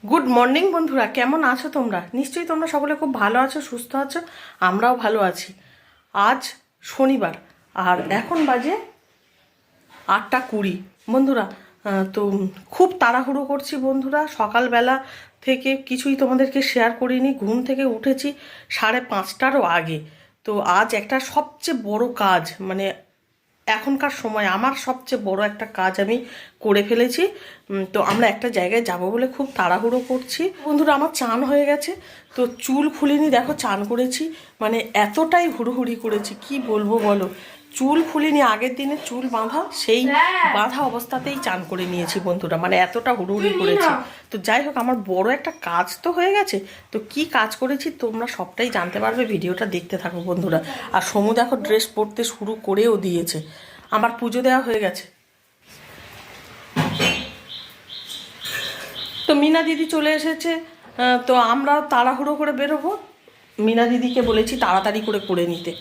Good morning বন্ধুরা, কেমন আছো তোমরা? নিশ্চয়ই তোমরা সকলে খুব ভালো আছো, সুস্থ আছো। আমরাও ভালো আছি। আজ শনিবার আর এখন বাজে 8টা 20 বন্ধুরা। তো খুব তাড়াহুড়ো করছি বন্ধুরা। সকালবেলা থেকে কিছুই তোমাদেরকে শেয়ার করিনি। ঘুম থেকে উঠেছি 5:30টারও আগে। তো আজ একটা সবচেয়ে বড় কাজ, মানে এখনকার সময় আমার সবচেয়ে বড় একটা কাজ আমি করে ফেলেছি। তো আমরা একটা জায়গায় যাব বলে খুব তাড়াহুড়ো করছি বন্ধুরা। আমার চান হয়ে গেছে, তো চুল খুলিনি, দেখো চান করেছি। মানে এতটাই হুড়োহুড়ি করেছি কি বলবো বলো। চুল খুলিনি, আগের দিনে চুল বাঁধা, সেই বাঁধা অবস্থাতেই চান করে নিয়েছি বন্ধুরা। মানে এতটা হুড়োহুড়ি করেছি। তো যাই হোক, আমার বড় একটা কাজ তো হয়ে গেছে। তো কি কাজ করেছি তোমরা সবটাই জানতে পারবে, ভিডিওটা দেখতে থাকো বন্ধুরা। আর সমু দেখো ড্রেস পরতে শুরু করেও দিয়েছে। আমার পুজো দেওয়া হয়ে গেছে। তো মিনা দিদি চলে এসেছে। তো আমরা তাড়াহুড়ো করে বেরোবো। মিনা দিদিকে বলেছি তাড়াতাড়ি করে নিতে।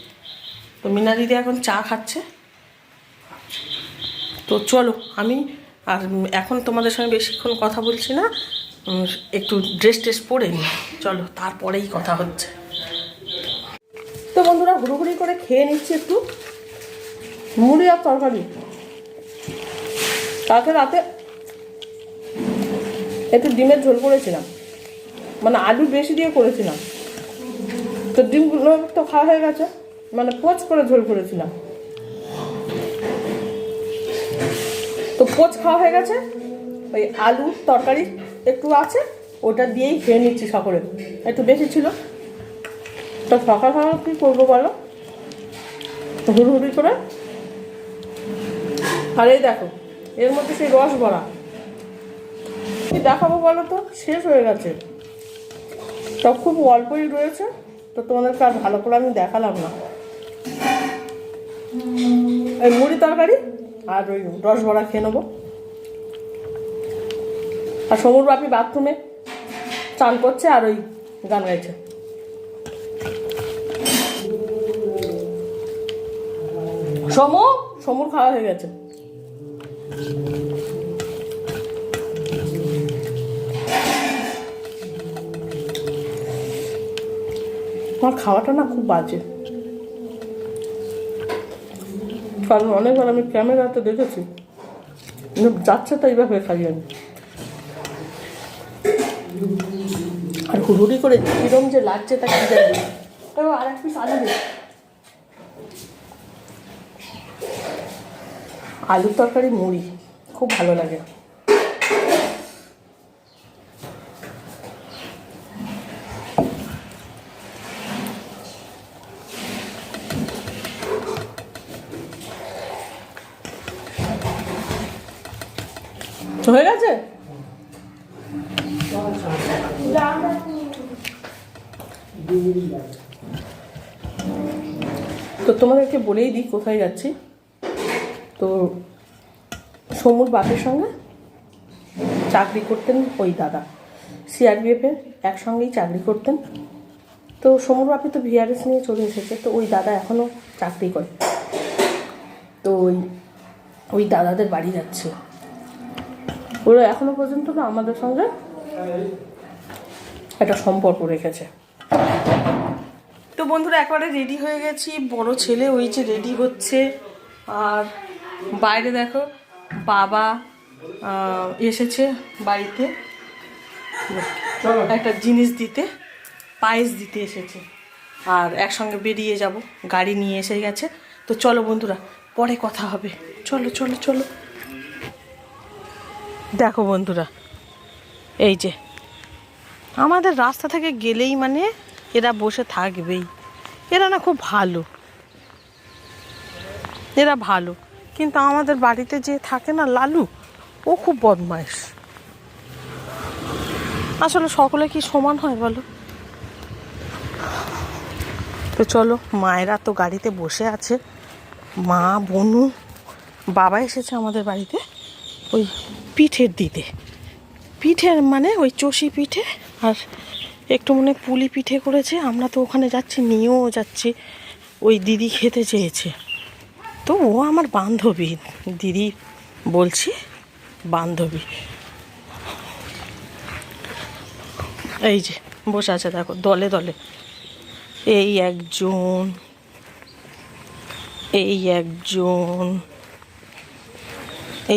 তো মিনা দিদি এখন চা খাচ্ছে। তো চলো, আমি আর এখন তোমাদের সঙ্গে বেশিক্ষণ কথা বলছি না। একটু ড্রেস পরে নিই, চলো, তারপরেই কথা হচ্ছে। তো বন্ধুরা, হুড়োহুড়ি করে খেয়ে নিচ্ছি একটু মুড়ি আর তরকারি। কালকে রাতে একটু ডিমের ঝোল করেছিলাম, মানে আলু বেশি দিয়ে করেছিলাম। তো ডিমগুলো তো খাওয়া হয়ে গেছে, মানে পোচ করে ঝোল করেছিলাম। তো পোচ খাওয়া হয়ে গেছে, ওই আলু তরকারি একটু আছে, ওটা দিয়েই খেয়ে নিচ্ছি সকলে। একটু বেশি ছিল। তো সকাল সকাল কী করবো বলো, হুড়হুড়ি করে। আর এই দেখো, এর মধ্যে সেই রস ভরা। কি দেখাবো বলো তো, শেষ হয়ে গেছে। সব খুব অল্পই রয়েছে, তো তোমাদেরকে আর ভালো করে আমি দেখালাম না। এই মুড়ি তরকারি আর ওই রস ভরা খেয়ে নেবো। আর সমুর বাপি বাথরুমে চান করছে আর ওই গান গাইছে। সমুর খাওয়া হয়ে গেছে। আমার খাওয়াটা না খুব বাজে, কারণ অনেকবার আমি ক্যামেরাতে দেখেছি যাচ্ছে তো এইভাবে খাই আমি। আর হুড়ুড়ি করে কিরম যে লাগছে তা কি জানি। আর এক পিস আলু দে। আলুর তরকারি মুড়ি খুব ভালো লাগে। হয়ে গেছে। তো তোমাদেরকে বলেই দিই কোথায় যাচ্ছি। তো সমুর বাপের সঙ্গে চাকরি করতেন ওই দাদা, সিআরপিএফের একসঙ্গেই চাকরি করতেন। তো সমুর বাপি তো ভিআরএস নিয়ে চলে এসেছে, তো ওই দাদা এখনও চাকরি করে। তো ওই দাদাদের বাড়ি যাচ্ছে। ওরা এখনো পর্যন্ত না আমাদের সঙ্গে একটা সম্পর্ক রেখেছে। তো বন্ধুরা, একবারে রেডি হয়ে গেছি। বড় ছেলে ওই যে রেডি হচ্ছে, আর বাইরে দেখো বাবা এসেছে বাড়িতে একটা জিনিস দিতে, পায়েস দিতে এসেছে। আর একসঙ্গে বেরিয়ে যাব, গাড়ি নিয়ে এসে গেছে। তো চলো বন্ধুরা, পরে কথা হবে। চলো চলো চলো। দেখো বন্ধুরা, এই যে আমাদের রাস্তা থেকে গেলেই মানে এরা বসে থাকবেই। এরা না খুব ভালো, এরা ভালো। কিন্তু আমাদের বাড়িতে যে থাকে না লালু, ও খুব বদমাইশ। আসলে সকলে কি সমান হয় বলো? তো চলো, মায়েরা তো গাড়িতে বসে আছে, মা বনু বাবা এসেছে আমাদের বাড়িতে ওই পিঠের দিতে। পিঠের মানে ওই চষি পিঠে আর একটু মনে পুলি পিঠে করেছে। আমরা তো ওখানে যাচ্ছি, নিয়েও যাচ্ছি। ওই দিদি খেতে চেয়েছে, তো ও আমার বান্ধবী, দিদি বলছি বান্ধবী। এই যে বসে আছে দেখো দলে দলে, এই একজন, এই একজন,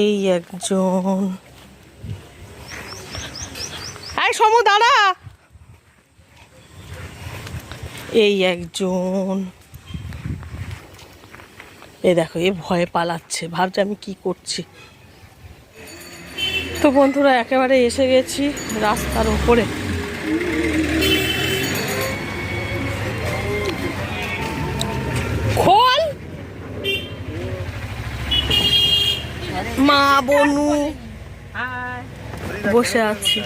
এই একজন। এই সমু দাঁড়া, এই একজন। এই দেখো এ ভয়ে পালাচ্ছে, ভাবছে আমি কি করছি। তো বন্ধুরা একেবারে এসে গেছি রাস্তার উপরে। খোল মা বনু বসে আছি।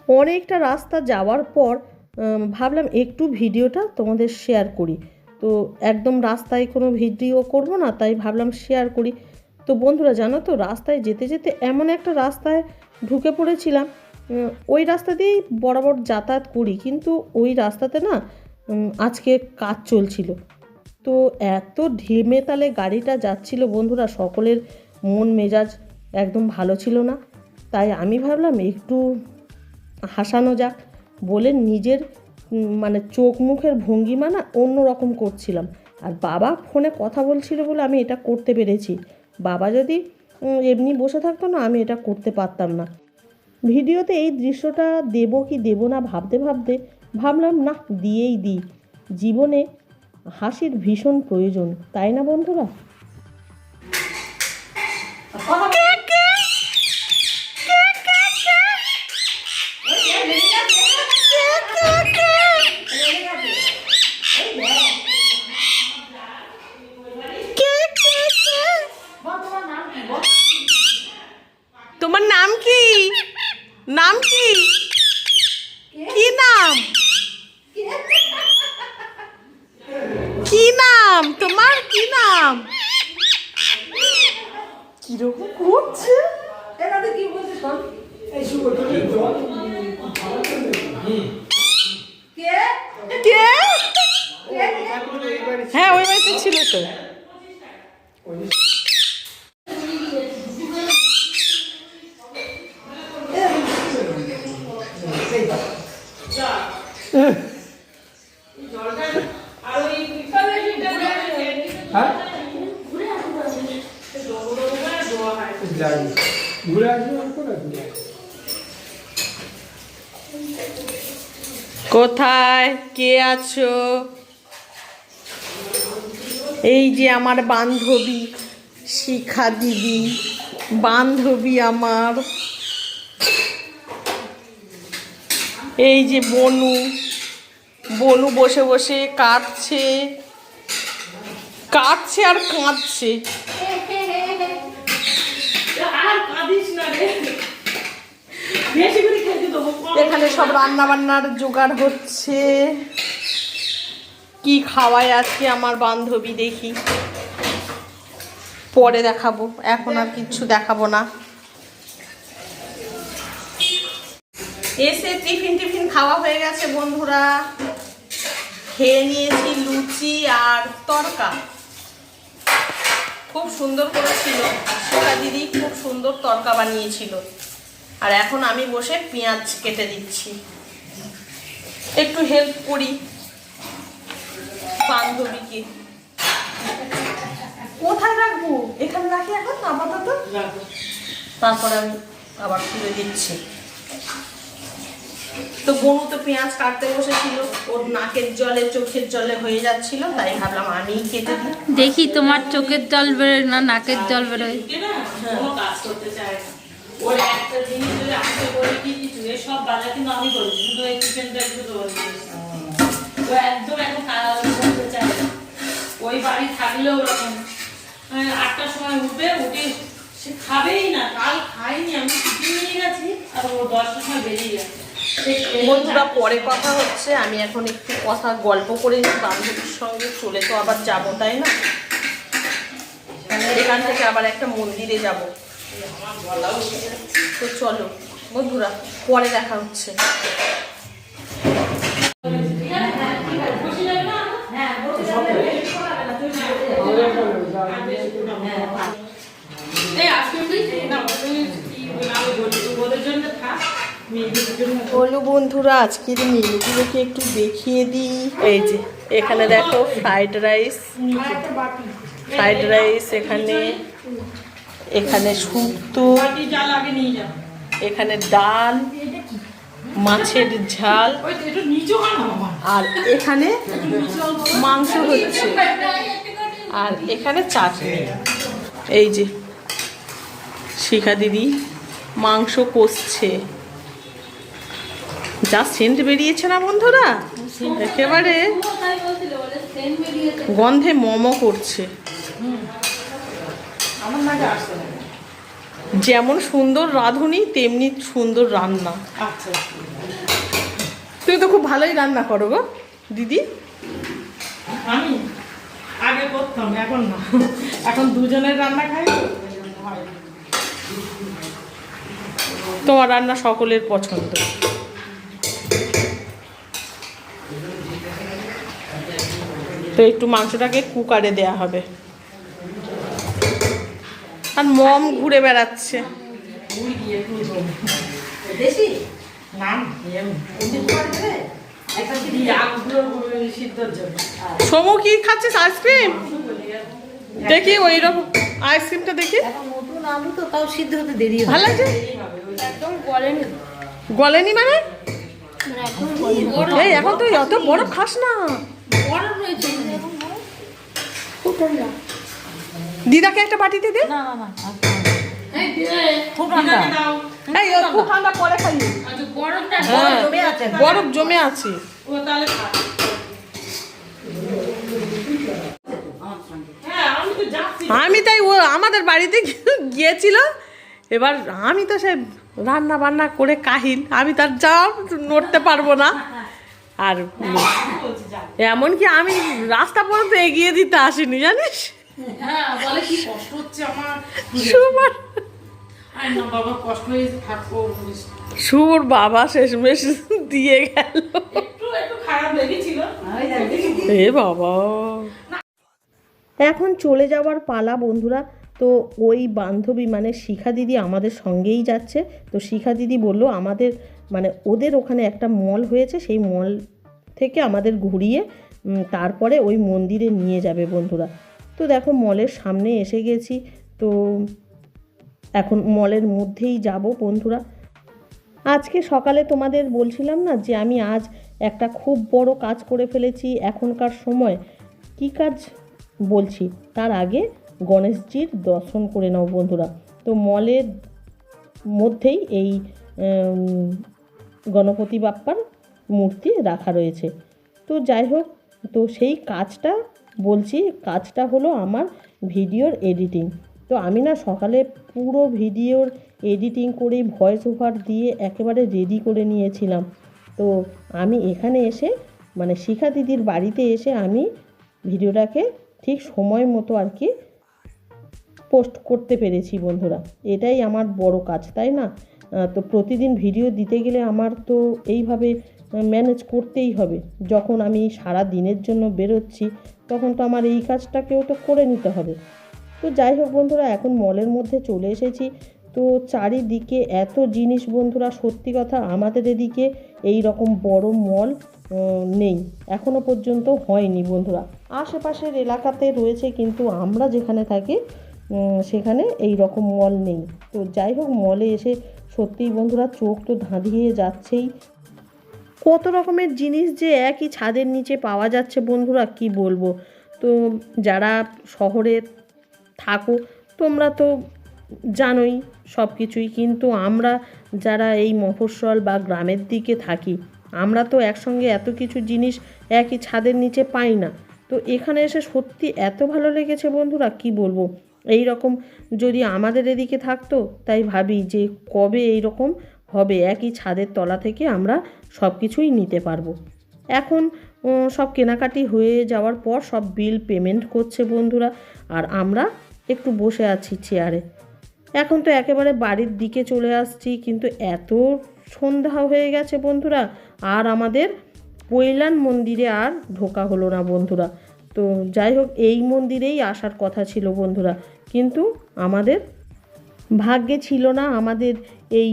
অনেকটা রাস্তা যাওয়ার পর ভাবলাম একটু ভিডিওটা তোমাদের শেয়ার করি। তো একদম রাস্তায় কোনো ভিডিও করব না, তাই ভাবলাম শেয়ার করি। তো বন্ধুরা জানো তো, রাস্তায় যেতে যেতে এমন একটা রাস্তায় ঢুকে পড়েছিলাম। ওই রাস্তা দিয়েই বরাবর যাতায়াত করি, কিন্তু ওই রাস্তাতে না আজকে কাজ চলছিল। তো এত ঢেমে তালে গাড়িটা যাচ্ছিল বন্ধুরা, সকলের মন মেজাজ একদম ভালো ছিল না। তাই আমি ভাবলাম একটু হাসানো যাক বলে নিজের মানে চোখ মুখের ভঙ্গিমা না অন্য রকম করছিলাম। আর বাবা ফোনে কথা বলছিল বলে আমি এটা করতে পেরেছি। বাবা যদি এমনি বসে থাকতো না, আমি এটা করতে পারতাম না। ভিডিওতে এই দৃশ্যটা দেব কি দেব না ভাবতে ভাবতে ভাবলাম না, দিয়েই দিই। জীবনে হাসির ভীষণ প্রয়োজন, তাই না বন্ধুরা? তোমার নাম কি? নাম কি? কি নাম? কি নাম তোমার? কি নাম? কিরকম করছে? হ্যাঁ ওই বাড়িতে ছিল তো। কোথায় কে আছো? এই যে আমার বান্ধবী শিখা দিদি, বান্ধবী আমার। এই যে বনু, বনু বসে বসে কাটছে, কাটছে আর কাঁদছে। এখানে সব রান্না বান্নার জোগাড় হচ্ছে। কি খাওয়ায় আজকে আমার বান্ধবী দেখি, পরে দেখাবো, এখন আর কিচ্ছু দেখাবো না। এসে টিফিন খাওয়া হয়ে গেছে বন্ধুরা। খেয়ে নিয়েছি লুচি আর তড়কা, খুব সুন্দর করেছিল শিখা দিদি, খুব সুন্দর তড়কা বানিয়েছিল। আর এখন আমি বসে পেঁয়াজ কেটে দিচ্ছি, একটু হেল্প করি বান্ধবীকে। কোথায় রাখবো? এখানে রাখি এখন আপাতত, তারপরে আমি আবার তুলে দিচ্ছি। তো বনু তো পেঁয়াজ কাটতে বসেছিল, ওর নাকের জলে চোখের জলে হয়ে যাচ্ছিল, তাই ভাবলাম আমি কেটে দিই। দেখি তোমার চোখের জল বেরোয় না নাকের জল বেরোয়। কাজ করতে চায় না। ওর একটা জিনিস যদি আজকে করে কি কিছু সব বাজার কিন্তু আমি করেছি, শুধু এই চিকেনটা একটু ও একদম এখন কাজ করতে চায় না। ওই বাড়ি থাকলেও ওরকম 8টার সময় উঠবে, উঠে সে খাবেই না। কাল খাইনি, আমি টিফিন নিয়ে গেছি আর ও 10টার সময় বেরিয়ে গেছে। বন্ধুরা পরে কথা হচ্ছে, আমি এখন একটু কথা গল্প করে নিই বান্ধবীর সঙ্গে। চলে তো আবার যাবো, তাই না? এখান থেকে আবার একটা মন্দিরে যাব। তো চলো বন্ধুরা, পরে দেখা হচ্ছে। ওদের জন্য থাক। বলো বন্ধুরা, আজকের মেনুগুলোকে একটু দেখিয়ে দিই। এই যে এখানে দেখো ফ্রাইড রাইস, এখানে শুক্তো, এখানে ডাল, মাছের ঝাল, আর এখানে মাংস হচ্ছে, আর এখানে চাটনি। এই যে শিখা দিদি মাংস কষছে, যা সেন্ট বেরিয়েছে না বন্ধুরা, একেবারে গন্ধে মোমো করছে। যেমন সুন্দর রাঁধুনি তেমনি সুন্দর রান্না। তুমি তো খুব ভালোই রান্না করো গো দিদি। আমি আগে করতাম, এখন না, এখন দুজনের রান্না খাই। তোমার রান্না সকলের পছন্দ। তো একটু মাংসটাকে কুকারে দেয়া হবে। আর মম ঘুরে বেড়াচ্ছে। সমু কি খাচ্ছিস? আইসক্রিম দেখি, ওই রকম আইসক্রিমটা দেখি। ভালো লাগছে? গলেনি মানে? এই এখন তো অত বড় খাস না। দিদাকে একটা বাটিতে দে। খুব ঠান্ডা পরে খাই। বরফ জমে আছে। আমি তাই ও আমাদের বাড়িতে গিয়েছিল, এবার আমি তো সে রান্না বান্না করে কাহিল, আমি তার যা নড়তে পারবো না। আর এমনকি আমি রাস্তা পর্যন্ত এগিয়ে দিতে আসিনি, জানিস? শুভর বাবা শেষমেশ দিয়ে গেল। এ বাবা, এখন চলে যাওয়ার পালা বন্ধুরা। তো ওই বান্ধবী মানে শিখা দিদি আমাদের সঙ্গেই যাচ্ছে। তো শিখা দিদি বললো আমাদের মানে ওদের ওখানে একটা মল হয়েছে, সেই মল থেকে আমাদের ঘুরিয়ে তারপরে ওই মন্দিরে নিয়ে যাবে বন্ধুরা। তো দেখো মলের সামনে এসে গেছি। তো এখন মলের মধ্যেই যাব বন্ধুরা। আজকে সকালে তোমাদের বলছিলাম না যে আমি আজ একটা খুব বড় কাজ করে ফেলেছি এখনকার সময়। কি কাজ বলছি, তার আগে গণেশজির দর্শন করে নাও বন্ধুরা। তো মলের মধ্যেই এই গণপতি বাপ্পার মূর্তি রাখা রয়েছে। তো যাই হোক, তো সেই কাজটা বলছি, কাজটা হলো আমার ভিডিওর এডিটিং। তো আমি না সকালে পুরো ভিডিওর এডিটিং করে ভয়েস ওভার দিয়ে একেবারে রেডি করে নিয়েছিলাম। তো আমি এখানে এসে মানে শিখা দিদির বাড়িতে এসে আমি ভিডিওটাকে ঠিক সময় মতো আর কি পোস্ট করতে পেরেছি বন্ধুরা। এটাই আমার বড় কাজ, তাই না? তো প্রতিদিন ভিডিও দিতে গেলে আমার তো এইভাবে ম্যানেজ করতেই হবে। যখন আমি সারা দিনের জন্য বেরোচ্ছি তখন তো আমার এই কাজটাকেও তো করে নিতে হবে। তো যাই হোক বন্ধুরা, এখন মলের মধ্যে চলে এসেছি। তো চারিদিকে এত জিনিস বন্ধুরা, সত্যি কথা আমাদের এদিকে এই রকম বড় মল নেই, এখনও পর্যন্ত হয়নি বন্ধুরা। আশেপাশের এলাকাতে রয়েছে কিন্তু আমরা যেখানে থাকি সেখানে এই রকম মল নেই। তো যাই হোক, মলে এসে সত্যিই বন্ধুরা চোখ তো ধাঁধিয়ে যাচ্ছেই। কত রকমের জিনিস যে একই ছাদের নিচে পাওয়া যাচ্ছে বন্ধুরা, কি বলবো। তো যারা শহরে থাকো তোমরা তো জানোই সব কিছুই, কিন্তু আমরা যারা এই মফস্বল বা গ্রামের দিকে থাকি আমরা তো একসঙ্গে এত কিছু জিনিস একই ছাদের নিচে পাই না। তো এখানে এসে সত্যি এত ভালো লেগেছে বন্ধুরা, কি বলবো। এই রকম যদি আমাদের এদিকে থাকতো, তাই ভাবি যে কবে এই রকম হবে, একই ছাদের তলা থেকে আমরা সব কিছুই নিতে পারবো। এখন সব কেনাকাটি হয়ে যাওয়ার পর সব বিল পেমেন্ট করছে বন্ধুরা, আর আমরা একটু বসে আছি চেয়ারে। এখন তো একেবারে বাড়ির দিকে চলে আসছি, কিন্তু এত সন্ধ্যা হয়ে গেছে বন্ধুরা, আর আমাদের পৈলান মন্দিরে আর ঢোকা হলো না বন্ধুরা। তো যাই হোক, এই মন্দিরেই আসার কথা ছিল বন্ধুরা, কিন্তু আমাদের ভাগ্যে ছিল না আমাদের এই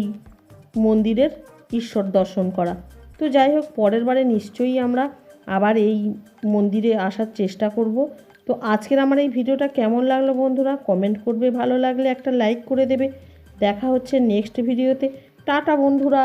মন্দিরের ঈশ্বর দর্শন করা। তো যাই হোক, পরের বারে নিশ্চয়ই আমরা আবার এই মন্দিরে আসার চেষ্টা করব। তো আজকের আমার এই ভিডিওটা কেমন লাগলো বন্ধুরা, কমেন্ট করবে, ভালো লাগলে একটা লাইক করে দেবে। দেখা হচ্ছে নেক্সট ভিডিওতে। টাটা বন্ধুরা।